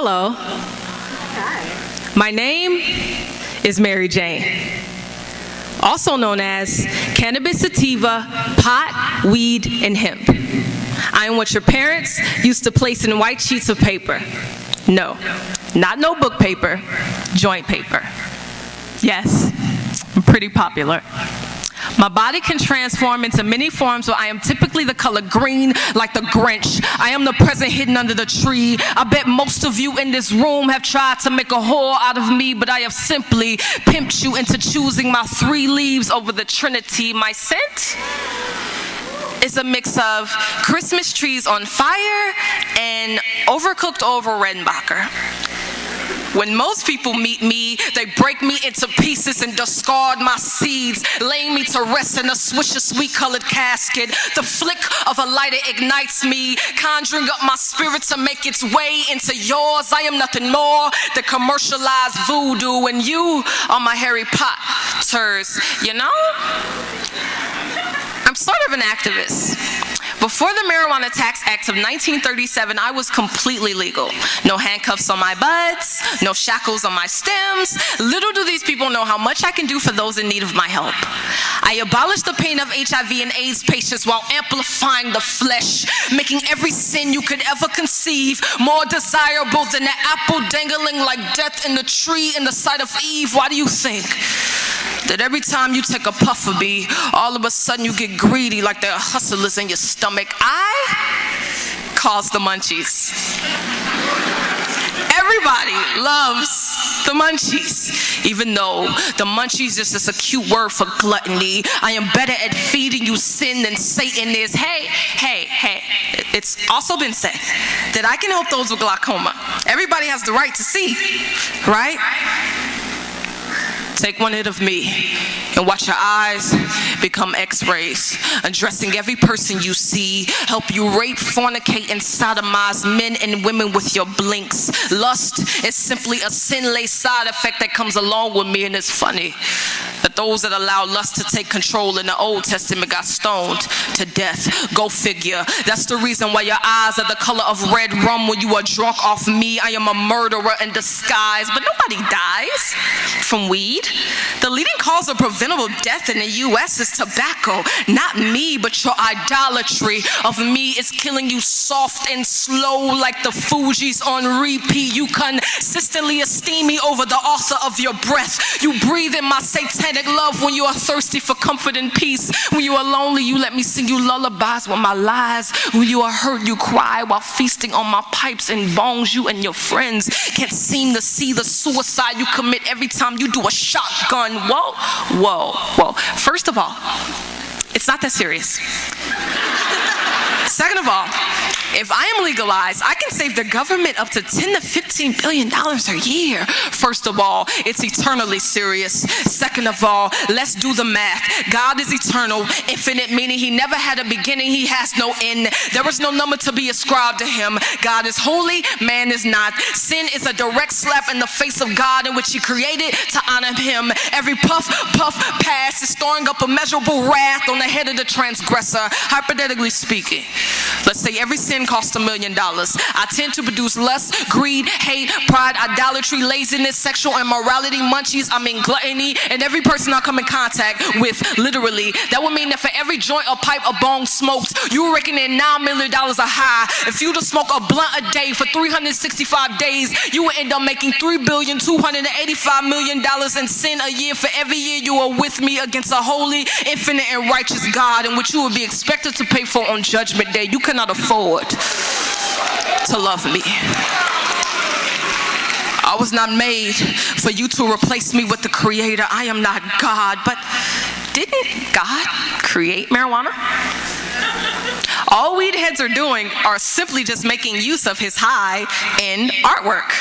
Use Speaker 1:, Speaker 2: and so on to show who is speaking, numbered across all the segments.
Speaker 1: Hello. Hi. My name is Mary Jane, also known as cannabis sativa, pot, weed, and hemp. I am what your parents used to place in white sheets of paper. No, not notebook paper, joint paper. Yes, I'm pretty popular. My body can transform into many forms where I am typically the color green, like the Grinch. I am the present hidden under the tree. I bet most of you in this room have tried to make a whore out of me, but I have simply pimped you into choosing my 3 leaves over the Trinity. My scent is a mix of Christmas trees on fire and overcooked over Redenbacher. When most people meet me, they break me into pieces and discard my seeds, laying me to rest in a swish of sweet-colored casket. The flick of a lighter ignites me, conjuring up my spirit to make its way into yours. I am nothing more than commercialized voodoo, and you are my Harry Potters. You know? I'm sort of an activist. Before the Marijuana Tax Act of 1937, I was completely legal. No handcuffs on my buds, no shackles on my stems. Little do these people know how much I can do for those in need of my help. I abolished the pain of HIV and AIDS patients while amplifying the flesh, making every sin you could ever conceive more desirable than the apple dangling like death in the tree in the sight of Eve. Why do you think that every time you take a puff of me, all of a sudden you get greedy like there are hustlers in your stomach? I cause the munchies. Everybody loves the munchies, even though the munchies is just a cute word for gluttony. I am better at feeding you sin than Satan is. Hey, it's also been said that I can help those with glaucoma. Everybody has the right to see, right? Take one hit of me and watch your eyes become x-rays, addressing every person you see, help you rape, fornicate, and sodomize men and women with your blinks. Lust is simply a sin-laced side effect that comes along with me, and it's funny that those that allow lust to take control in the Old Testament got stoned to death. Go figure. That's the reason why your eyes are the color of red rum when you are drunk off me. I am a murderer in disguise, but nobody dies from weed. The leading cause of preventable death in the U.S. is tobacco. Not me, but your idolatry of me is killing you soft and slow like the Fugees on repeat. You consistently esteem me over the author of your breath. You breathe in my satanic love when you are thirsty for comfort and peace. When you are lonely, you let me sing you lullabies with my lies. When you are hurt, you cry while feasting on my pipes and bongs. You and your friends can't seem to see the suicide you commit every time you do a shotgun. Whoa. First of all, it's not that serious. Second of all, if I am legalized, I can save the government up to $10 to $15 billion a year. First of all, it's eternally serious. Second of all, let's do the math. God is eternal, infinite, meaning he never had a beginning, he has no end. There is no number to be ascribed to him. God is holy, man is not. Sin is a direct slap in the face of God in which he created to honor him. Every puff, pass is storing up immeasurable wrath on the head of the transgressor. Hypothetically speaking, let's say every sin costs $1 million. I tend to produce lust, greed, hate, pride, idolatry, laziness, sexual immorality, munchies, gluttony, and every person I come in contact with, literally. That would mean that for every joint or pipe or bong smoked, you reckon in $9 million a high. If you to smoke a blunt a day for 365 days, you would end up making $3,285 million in sin a year for every year you are with me against a holy, infinite, and righteous God, in which you would be expected to pay for on Judgment Day. You cannot afford to love me. I was not made for you to replace me with the creator. I am not God, but didn't God create marijuana? All weed heads are doing are simply just making use of his high-end artwork.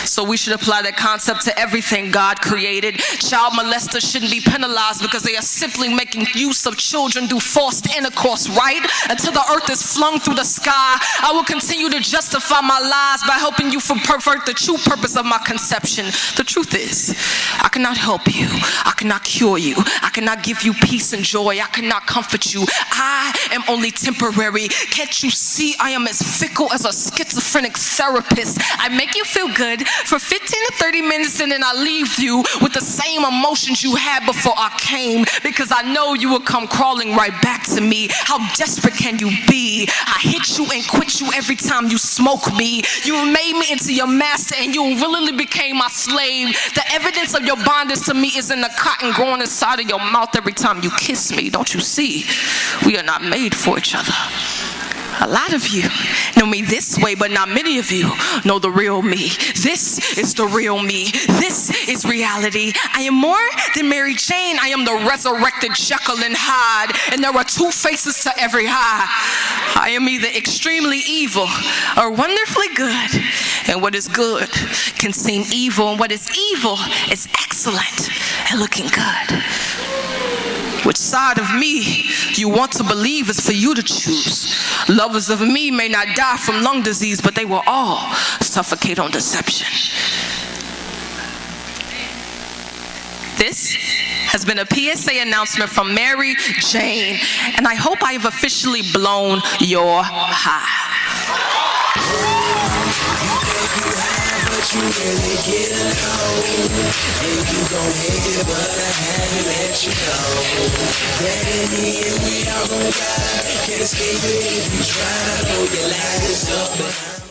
Speaker 1: So we should apply that concept to everything God created. Child molesters shouldn't be penalized because they are simply making use of children through forced intercourse, right? Until the earth is flung through the sky, I will continue to justify my lies by helping you pervert the true purpose of my conception. The truth is, I cannot help you. I cannot cure you. I cannot give you peace and joy. I cannot comfort you. I am only temporary. Can't you see I am as fickle as a schizophrenic therapist? I make you feel good for 15 to 30 minutes and then I leave you with the same emotions you had before I came, because I know you will come crawling right back to me. How desperate can you be? I hit you and quit you every time you smoke me. You made me into your master and you really became my slave. The evidence of your bondage to me is in the cotton growing inside of your mouth every time you kiss me. Don't you see? We are not made for each other. A lot of you know me this way, but not many of you know the real me. This is the real me. This is reality. I am more than Mary Jane. I am the resurrected Jekyll and Hyde, and there are two faces to every eye. I am either extremely evil or wonderfully good, and what is good can seem evil, and what is evil is excellent and looking good. Which side of me you want to believe is for you to choose. Lovers of me may not die from lung disease, but they will all suffocate on deception. This has been a PSA announcement from Mary Jane, and I hope I have officially blown your high.
Speaker 2: You really get alone, and you gon' hate it, but I had to let you know that in the end we all gon' die. Can't escape it if you try. I know your life is up, but